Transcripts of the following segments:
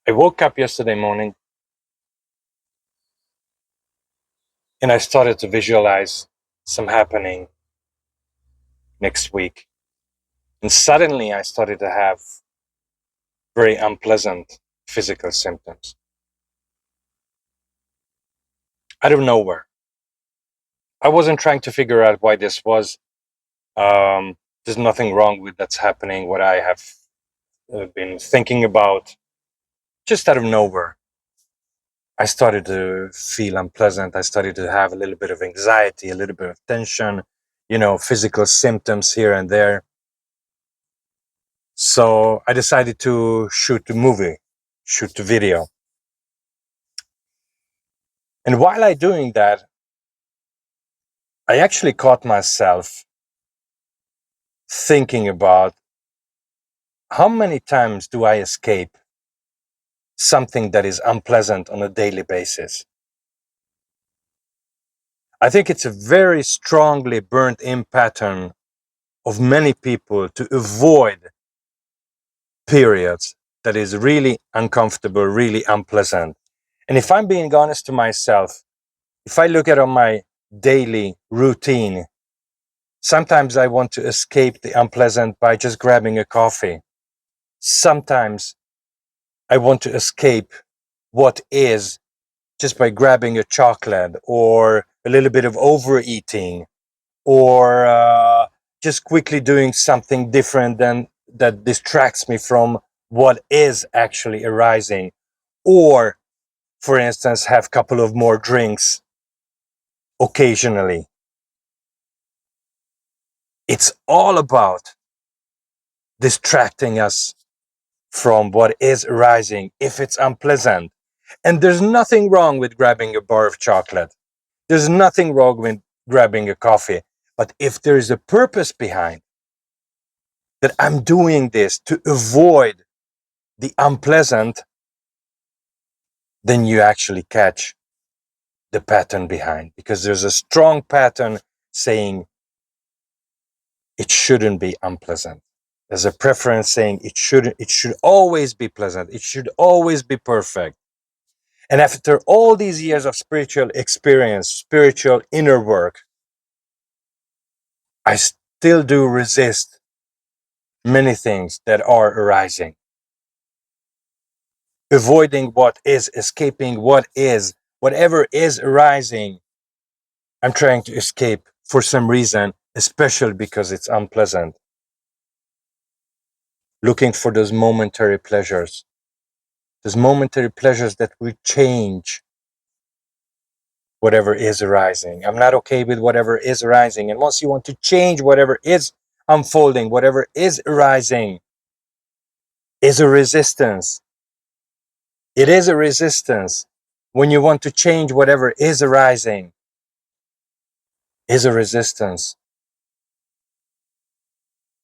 I woke up yesterday morning and I started to visualize some happening next week. And suddenly I started to have very unpleasant physical symptoms. Out of nowhere. I wasn't trying to figure out why this was. There's nothing wrong with that's happening, what I have been thinking about. Just out of nowhere, I started to feel unpleasant. I started to have a little bit of anxiety, a little bit of tension, physical symptoms here and there. So I decided to shoot the video. And while I doing that, I actually caught myself thinking about how many times do I escape something that is unpleasant on a daily basis. I think it's a very strongly burnt in pattern of many people to avoid periods that is really uncomfortable, really unpleasant. And if I'm being honest to myself, if I look at on my daily routine, sometimes I want to escape the unpleasant by just grabbing a coffee. Sometimes I want to escape what is just by grabbing a chocolate or a little bit of overeating or just quickly doing something different than that distracts me from what is actually arising. Or, for instance, have a couple of more drinks occasionally. It's all about distracting us from what is arising if it's unpleasant. And there's nothing wrong with grabbing a bar of chocolate. There's nothing wrong with grabbing a coffee. But if there is a purpose behind that I'm doing this to avoid the unpleasant, then you actually catch the pattern behind, because there's a strong pattern saying it shouldn't be unpleasant. There's a preference saying it should always be pleasant. It should always be perfect. And after all these years of spiritual experience, spiritual inner work, I still do resist many things that are arising. Avoiding what is, escaping what is, whatever is arising, I'm trying to escape for some reason, especially because it's unpleasant. Looking for those momentary pleasures that will change whatever is arising. I'm not okay with whatever is arising. And once you want to change whatever is unfolding, whatever is arising, is a resistance. It is a resistance. When you want to change whatever is arising, is a resistance.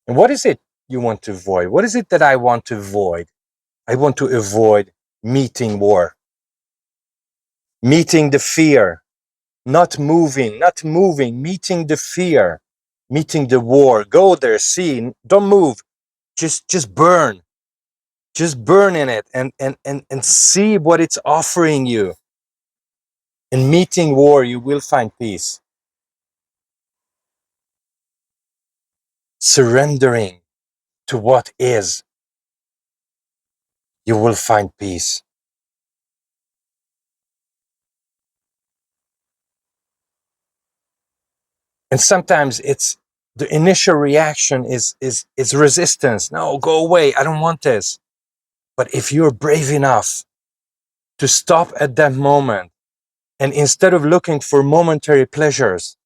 And what is it you want to avoid? What is it that I want to avoid? I want to avoid meeting war, meeting the fear, not moving, meeting the fear, meeting the war. Go there, see, don't move, just burn in it and see what it's offering you. In meeting war, you will find peace. Surrendering to what is, you will find peace. And sometimes it's the initial reaction is resistance. No, go away, I don't want this. But if you're brave enough to stop at that moment, and instead of looking for momentary pleasures,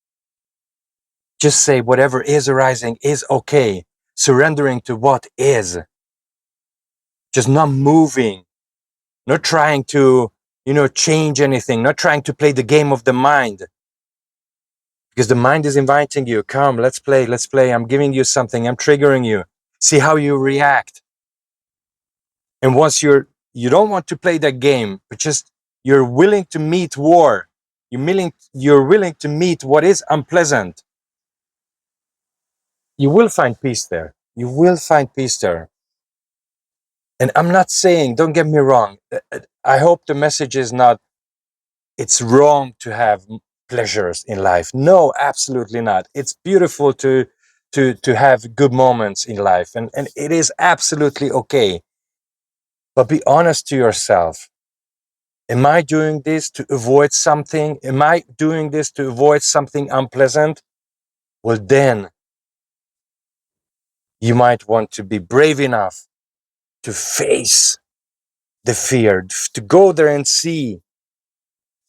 just say whatever is arising is okay, surrendering to what is, just not moving, not trying to, change anything, not trying to play the game of the mind. Because the mind is inviting you, come, let's play, I'm giving you something, I'm triggering you, see how you react. And once you don't want to play that game, but just you're willing to meet war, you're willing to meet what is unpleasant, you will find peace there. You will find peace there. And I'm not saying, don't get me wrong, I hope the message is not, it's wrong to have pleasures in life. No, absolutely not. It's beautiful to have good moments in life, and it is absolutely okay. But be honest to yourself. Am I doing this to avoid something? Am I doing this to avoid something unpleasant? Well, then you might want to be brave enough to face the fear, to go there and see,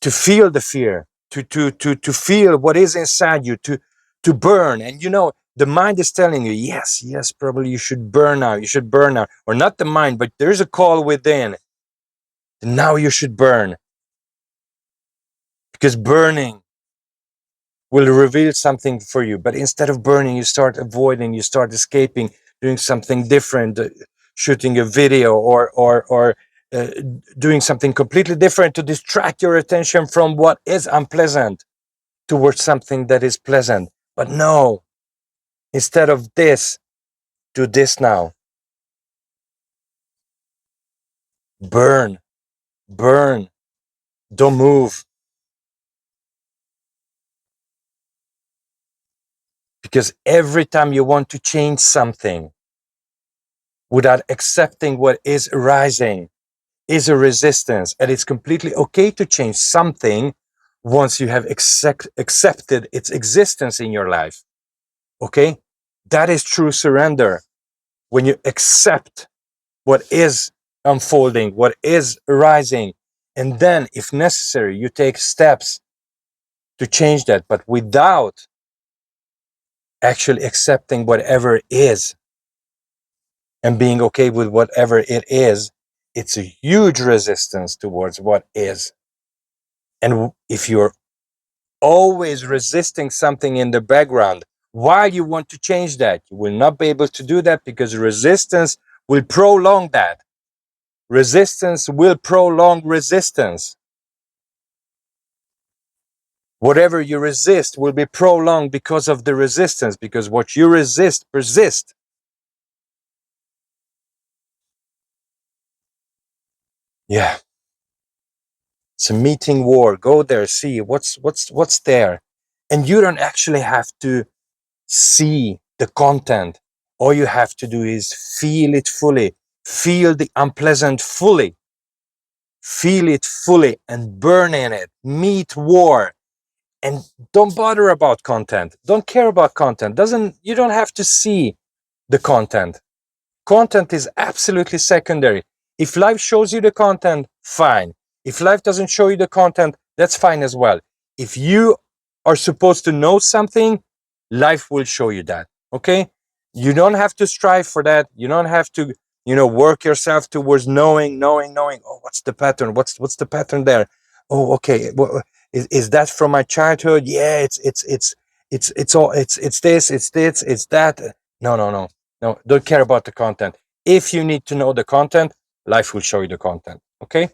to feel the fear, to feel what is inside you, to burn. And the mind is telling you, yes, yes, probably you should burn now, you should burn now. Or not the mind, but there's a call within. Now you should burn. Because burning will reveal something for you. But instead of burning, you start avoiding, you start escaping, doing something different, shooting a video, or uh, doing something completely different to distract your attention from what is unpleasant towards something that is pleasant. But no, instead of this, do this now. Burn, burn, don't move. Because every time you want to change something without accepting what is arising, is a resistance. And it's completely okay to change something once you have accepted its existence in your life. Okay? That is true surrender. When you accept what is unfolding, what is arising, and then, if necessary, you take steps to change that, but without actually accepting whatever is and being okay with whatever it is, it's a huge resistance towards what is. And if you're always resisting something in the background while you want to change that, you will not be able to do that, because resistance will prolong that. Resistance will prolong resistance. Whatever you resist will be prolonged because of the resistance, because what you resist persists. Yeah. It's a meeting war. Go there, see what's there. And you don't actually have to see the content. All you have to do is feel it fully. Feel the unpleasant fully. Feel it fully and burn in it. Meet war. And don't bother about content. Don't care about content. You don't have to see the content. Content is absolutely secondary. If life shows you the content, fine. If life doesn't show you the content, that's fine as well. If you are supposed to know something, life will show you that. Okay? You don't have to strive for that. You don't have to, work yourself towards knowing. Oh, what's the pattern? What's the pattern there? Oh, okay. Well, is that from my childhood? Yeah, it's all it's this, it's that. No. No, don't care about the content. If you need to know the content, life will show you the content. Okay?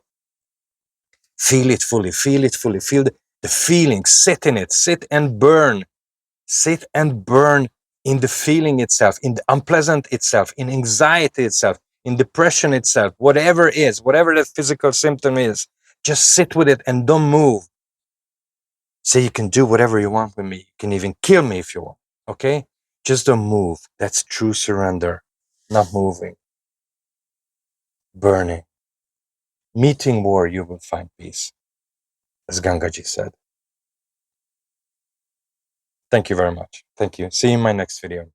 Feel it fully, feel it fully, feel the feeling, sit in it, sit and burn in the feeling itself, in the unpleasant itself, in anxiety itself, in depression itself, whatever the physical symptom is, just sit with it and don't move. Say you can do whatever you want with me. You can even kill me if you want. Okay? Just don't move. That's true surrender. Not moving. Burning. Meeting war, you will find peace, as Gangaji said. Thank you very much. Thank you. See you in my next video.